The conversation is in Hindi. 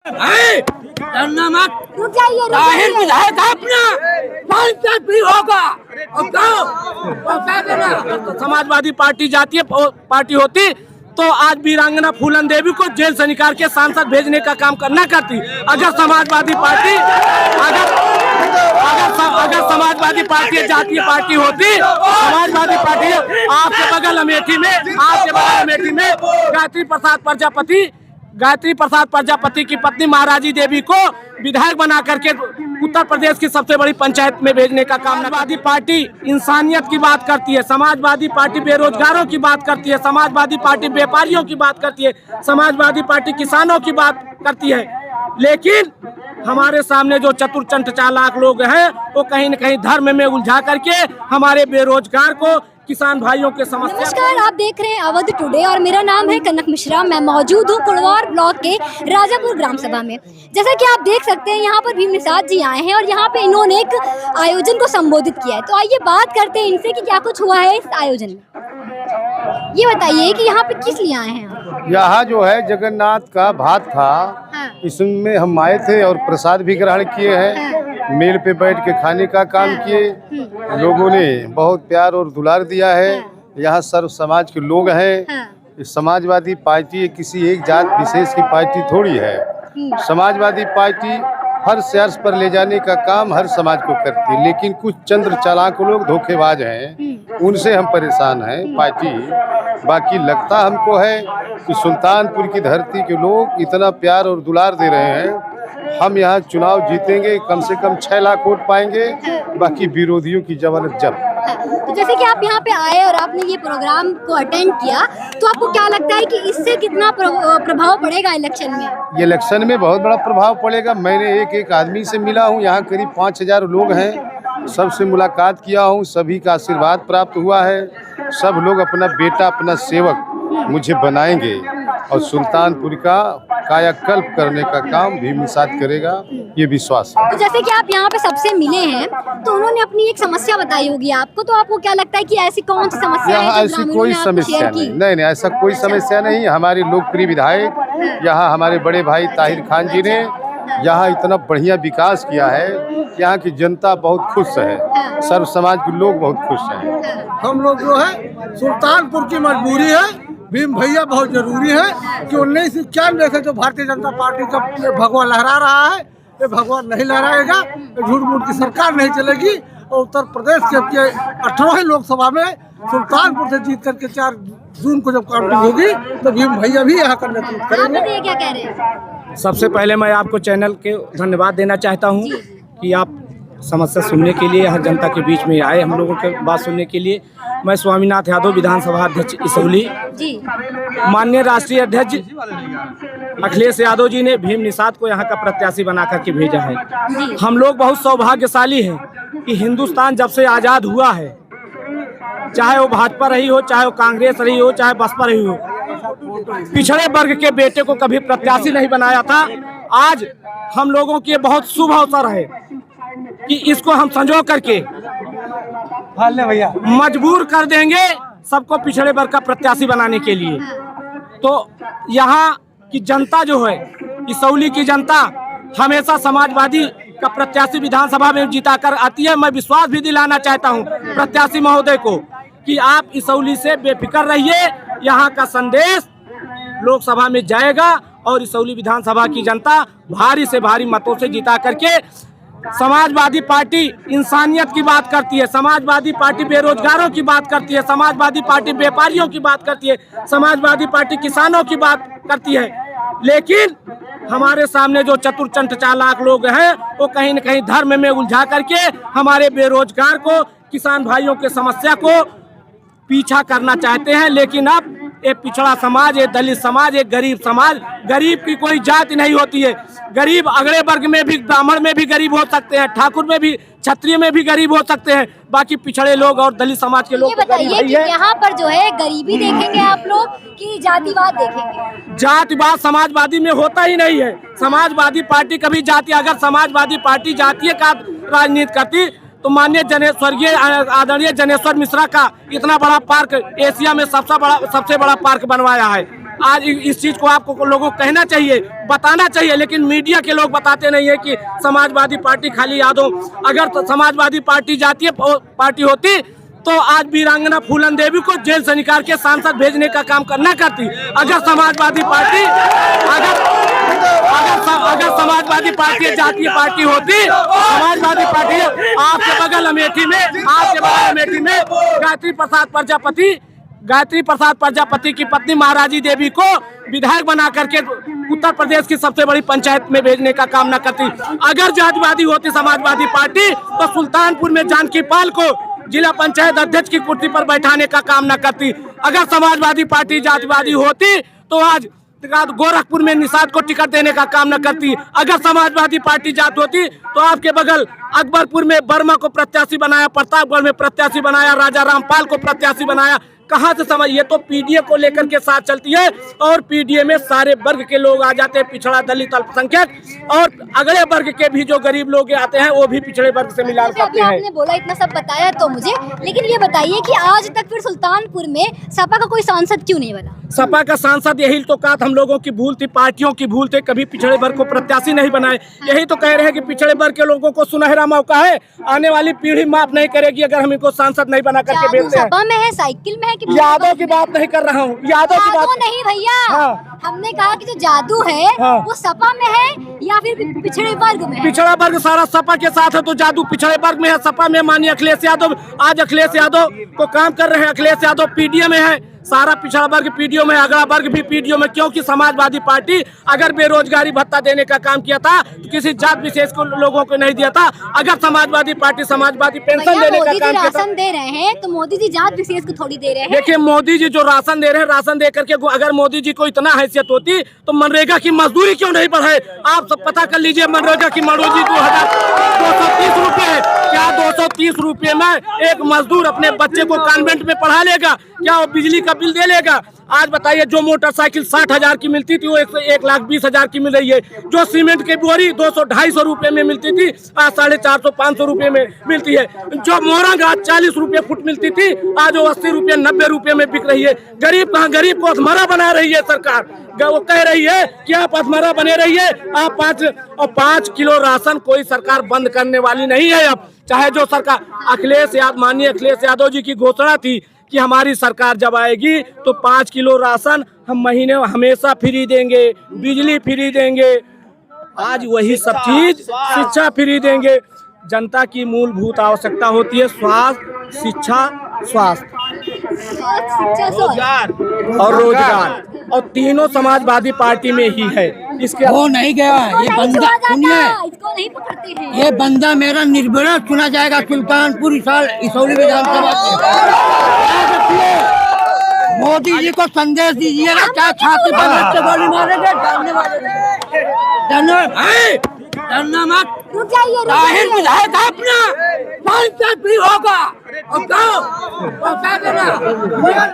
डरना मत, रुक जाइए, रुक जाहिर जाइए। विधायक अपना पंचायत भी होगा और क्या देना। तो समाजवादी पार्टी जातीय पार्टी होती तो आज वीरांगना फूलन देवी को जेल से निकाल के सांसद भेजने का काम करना करती। अगर समाजवादी पार्टी अगर समाजवादी पार्टी जातीय पार्टी होती, समाजवादी पार्टी आपके बगल अमेठी में गायत्री प्रसाद प्रजापति की पत्नी महाराजी देवी को विधायक बना करके उत्तर प्रदेश की सबसे बड़ी पंचायत में भेजने का काम। समाजवादी पार्टी इंसानियत की बात करती है, समाजवादी पार्टी बेरोजगारों की बात करती है, समाजवादी पार्टी व्यापारियों की बात करती है, समाजवादी पार्टी किसानों की बात करती है। लेकिन हमारे सामने जो चतुर चंट चालाक लोग हैं वो कहीं न कहीं धर्म में उलझा करके हमारे बेरोजगार को, किसान भाइयों के समस्या। नमस्कार, आप देख रहे हैं अवध टुडे और मेरा नाम है कनक मिश्रा। मैं मौजूद हूँ कुड़वार ब्लॉक के राजापुर ग्राम सभा में। जैसा कि आप देख सकते हैं यहाँ पर भीम निषाद जी आए हैं और यहाँ पे इन्होंने एक आयोजन को संबोधित किया है। तो आइए बात करते हैं इनसे कि क्या कुछ हुआ है इस आयोजन में। ये बताइए कि यहाँ पे किस लिए आए हैं आप? यहाँ जो है जगन्नाथ का भात था, हाँ। इसमें हम आए थे और प्रसाद भी ग्रहण किए हैं। मेल पे बैठ के खाने का काम किए, लोगों ने बहुत प्यार और दुलार दिया है। यहाँ सर्व समाज के लोग हैं। समाजवादी पार्टी किसी एक जात विशेष की पार्टी थोड़ी है। समाजवादी पार्टी हर से अर्श पर ले जाने का काम हर समाज को करती है, लेकिन कुछ चंद्र चालाक लोग धोखेबाज हैं, उनसे हम परेशान हैं। पार्टी बाकी लगता हमको है कि सुल्तानपुर की धरती के लोग इतना प्यार और दुलार दे रहे हैं, हम यहाँ चुनाव जीतेंगे, कम से कम 6 लाख वोट पाएंगे, बाकी विरोधियों की जमानत जब्त। तो जैसे कि आप यहाँ पे आए और आपने ये प्रोग्राम को अटेंड किया, तो आपको क्या लगता है कि इससे कितना प्रभाव पड़ेगा इलेक्शन में? ये इलेक्शन में बहुत बड़ा प्रभाव पड़ेगा। मैंने एक आदमी से मिला हूँ, यहाँ करीब 5000 लोग हैं, सबसे मुलाकात किया हूँ, सभी का आशीर्वाद प्राप्त हुआ है। सब लोग अपना बेटा, अपना सेवक मुझे बनाएंगे और सुल्तानपुर का कायाकल्प करने का काम भीम निषाद करेगा, ये विश्वास है। तो जैसे कि आप यहाँ पे सबसे मिले हैं, तो उन्होंने अपनी एक समस्या बताई होगी आपको, तो आपको क्या लगता है कि ऐसी कौन सी समस्या है यहाँ जो ऐसी ग्रामीणों कोई ने आपको समस्या शेयर नहीं, की? नहीं ऐसा कोई समस्या नहीं। हमारे लोकप्रिय विधायक यहाँ हमारे बड़े भाई ताहिर खान जी ने यहाँ इतना बढ़िया विकास किया है, यहाँ की जनता बहुत खुश है, सर्व समाज के लोग बहुत खुश हैं। हम लोग जो है सुल्तानपुर की मजबूरी है, भीम भैया बहुत जरूरी है कि 1991 से जो भारतीय जनता पार्टी का भगवा लहरा रहा है, ये भगवा नहीं लहराएगा, झूठ मूठ की सरकार नहीं चलेगी। और उत्तर प्रदेश के 18वीं लोकसभा में सुल्तानपुर से जीत करके 4 जून को जब काउंटिंग होगी तो भीम भैया भी यहाँ का नेतृत्व आप करेंगे। बताइए क्या कह रहे हैं? सबसे पहले मैं आपको चैनल के धन्यवाद देना चाहता हूँ कि आप समस्या सुनने के लिए यहाँ जनता के बीच में आए, हम लोगों के बात सुनने के लिए। मैं स्वामीनाथ यादव, विधानसभा अध्यक्ष इसौली। माननीय राष्ट्रीय अध्यक्ष अखिलेश यादव जी ने भीम निषाद को यहाँ का प्रत्याशी बना करके भेजा है। हम लोग बहुत सौभाग्यशाली हैं कि हिंदुस्तान जब से आज़ाद हुआ है, चाहे वो भाजपा रही हो, चाहे वो कांग्रेस रही हो, चाहे बसपा रही हो, पिछड़े वर्ग के बेटे को कभी प्रत्याशी नहीं बनाया था। आज हम लोगों के बहुत शुभ अवसर है कि इसको हम संजो करके मजबूर कर देंगे सबको पिछड़े वर्ग का प्रत्याशी बनाने के लिए। तो यहाँ की जनता जो है, इसौली की जनता हमेशा समाजवादी का प्रत्याशी विधानसभा में जीता कर आती है। मैं विश्वास भी दिलाना चाहता हूँ प्रत्याशी महोदय को कि आप इसौली से बेफिक्र रहिए, यहाँ का संदेश लोकसभा में जाएगा और इसौली विधानसभा की जनता भारी से भारी मतों से जीता करके। समाजवादी पार्टी इंसानियत की बात करती है, समाजवादी पार्टी बेरोजगारों की बात करती है, समाजवादी पार्टी व्यापारियों की बात करती है, समाजवादी पार्टी किसानों की बात करती है। लेकिन हमारे सामने जो चतुर चंट चालाक लोग हैं वो कहीं न कहीं धर्म में उलझा करके हमारे बेरोजगार को, किसान भाइयों के समस्या को पीछा करना चाहते हैं। लेकिन अब ये पिछड़ा समाज, ये दलित समाज, ये गरीब समाज, गरीब की कोई जाति नहीं होती है। गरीब अगले वर्ग में भी, ब्राह्मण में भी गरीब हो सकते हैं, ठाकुर में भी, क्षत्रिय में भी गरीब हो सकते हैं, बाकी पिछड़े लोग और दलित समाज के लोग। ये बताइए कि यहाँ पर जो है गरीबी देखेंगे आप लोग कि जातिवाद देखेंगे? जातिवाद समाजवादी में होता ही नहीं है। समाजवादी पार्टी कभी जाति, अगर समाजवादी पार्टी जातीय का राजनीति करती तो माननीय स्वर्गीय आदरणीय जनेश्वर मिश्रा का इतना बड़ा पार्क, एशिया में सबसे बड़ा पार्क बनवाया है। आज इस चीज को आपको लोगों को कहना चाहिए, बताना चाहिए, लेकिन मीडिया के लोग बताते नहीं है कि समाजवादी पार्टी खाली यादव। अगर तो समाजवादी पार्टी जातीय पार्टी होती तो आज वीरांगना फूलन देवी को जेल से निकाल के सांसद भेजने का काम करना करती। अगर समाजवादी पार्टी अगर समाजवादी पार्टी जातीय पार्टी होती, समाजवादी पार्टी आपके बगल अमेठी में गायत्री प्रसाद प्रजापति की पत्नी महाराजी देवी को विधायक बना करके उत्तर प्रदेश की सबसे बड़ी पंचायत में भेजने का काम न करती। अगर जातिवादी होती समाजवादी पार्टी तो सुल्तानपुर में जानकी पाल को जिला पंचायत अध्यक्ष की कुर्सी पर बैठाने का काम न करती। अगर समाजवादी पार्टी जातिवादी होती तो आज गोरखपुर में निषाद को टिकट देने का काम न करती। अगर समाजवादी पार्टी जात होती तो आपके बगल अकबरपुर में वर्मा को प्रत्याशी बनाया, प्रतापगढ़ में प्रत्याशी बनाया, राजा रामपाल को प्रत्याशी बनाया। कहाँ से समझ, ये तो पीडीए को लेकर के साथ चलती है और पीडीए में सारे वर्ग के लोग आ जाते हैं, पिछड़ा, दलित, अल्पसंख्यक और अगले वर्ग के भी जो गरीब लोग आते हैं वो भी पिछड़े वर्ग से मिलान करते हैं। आपने बोला इतना सब बताया तो मुझे, लेकिन ये बताइए कि आज तक फिर सुल्तानपुर में सपा का कोई सांसद क्यों नहीं बना? सपा का सांसद यही तो कहा, हम लोगों की भूल थी, पार्टियों की भूल थी, कभी पिछड़े वर्ग को प्रत्याशी नहीं बनाए। यही तो कह रहे हैं कि पिछड़े वर्ग के लोगों को सुनहरा मौका है, आने वाली पीढ़ी माफ नहीं करेगी अगर हम इनको सांसद नहीं बना करके भेजते हैं। सपा में है, साइकिल में है कि यादव की बात नहीं कर रहा हूँ, यादव की बात नहीं भैया। हाँ। हमने कहा कि जो जादू है हाँ। वो सपा में है या फिर पिछड़े वर्ग में है? पिछड़ा वर्ग सारा सपा के साथ है तो जादू पिछड़े वर्ग में है। सपा में माननीय अखिलेश यादव, आज अखिलेश यादव को काम कर रहे हैं, अखिलेश यादव पीडीए में है, सारा पिछड़ा वर्ग पीडीओ में, अगला वर्ग भी पीडीओ में। क्योंकि समाजवादी पार्टी अगर बेरोजगारी भत्ता देने का काम किया था तो किसी जात विशेष को लोगों को नहीं दिया था। अगर समाजवादी पार्टी समाजवादी पेंशन देने का काम किया था, राशन दे रहे हैं तो मोदी जी जात विशेष को थोड़ी दे रहे हैं। देखिए मोदी जी जो राशन दे रहे हैं, राशन दे करके अगर मोदी जी को इतना हैसियत होती तो मनरेगा की मजदूरी क्यों नहीं बढ़ाए? आप सब पता कर लीजिए, मनरेगा की मजदूरी 230 रुपए है। क्या 230 रुपए में एक मजदूर अपने बच्चे को कॉन्वेंट में पढ़ा लेगा? क्या वो बिजली का बिल दे लेगा? आज बताइए, जो मोटरसाइकिल 60,000 की मिलती थी वो 1,20,000 की मिल रही है। जो सीमेंट की बोरी 200-250 रुपए में मिलती थी आज 450-500 रुपए में मिलती है। जो मोरंग आज 40 रुपए फुट मिलती थी आज वो 80 रुपए 90 रुपए में बिक रही है। गरीब कहाँ, गरीब को अधमरा बना रही है सरकार। वो कह रही है कि आप अधमरा बने रहिए, आप 5 किलो राशन कोई सरकार बंद करने वाली नहीं है। अब चाहे जो सरकार माननीय अखिलेश यादव जी की घोषणा थी कि हमारी सरकार जब आएगी तो 5 किलो राशन हम महीने हमेशा फ्री देंगे, बिजली फ्री देंगे, आज वही सब चीज, शिक्षा फ्री देंगे। जनता की मूलभूत आवश्यकता होती है स्वास्थ्य, शिक्षा, स्वास्थ्य और रोजगार, और तीनों समाजवादी पार्टी में ही है। इसके वो नहीं गया, ये बंदा सुनिए, इसको नहीं पकड़ते हैं। ये बंदा मेरा निर्भया चुना जाएगा सुल्तानपुर इसौली विधानसभा से। मोदी जी को संदेश दीजिए ना, क्या छाती पर गोली मारेंगे? डरना मत, रुक जाइए, विधायक अपना 5 होगा और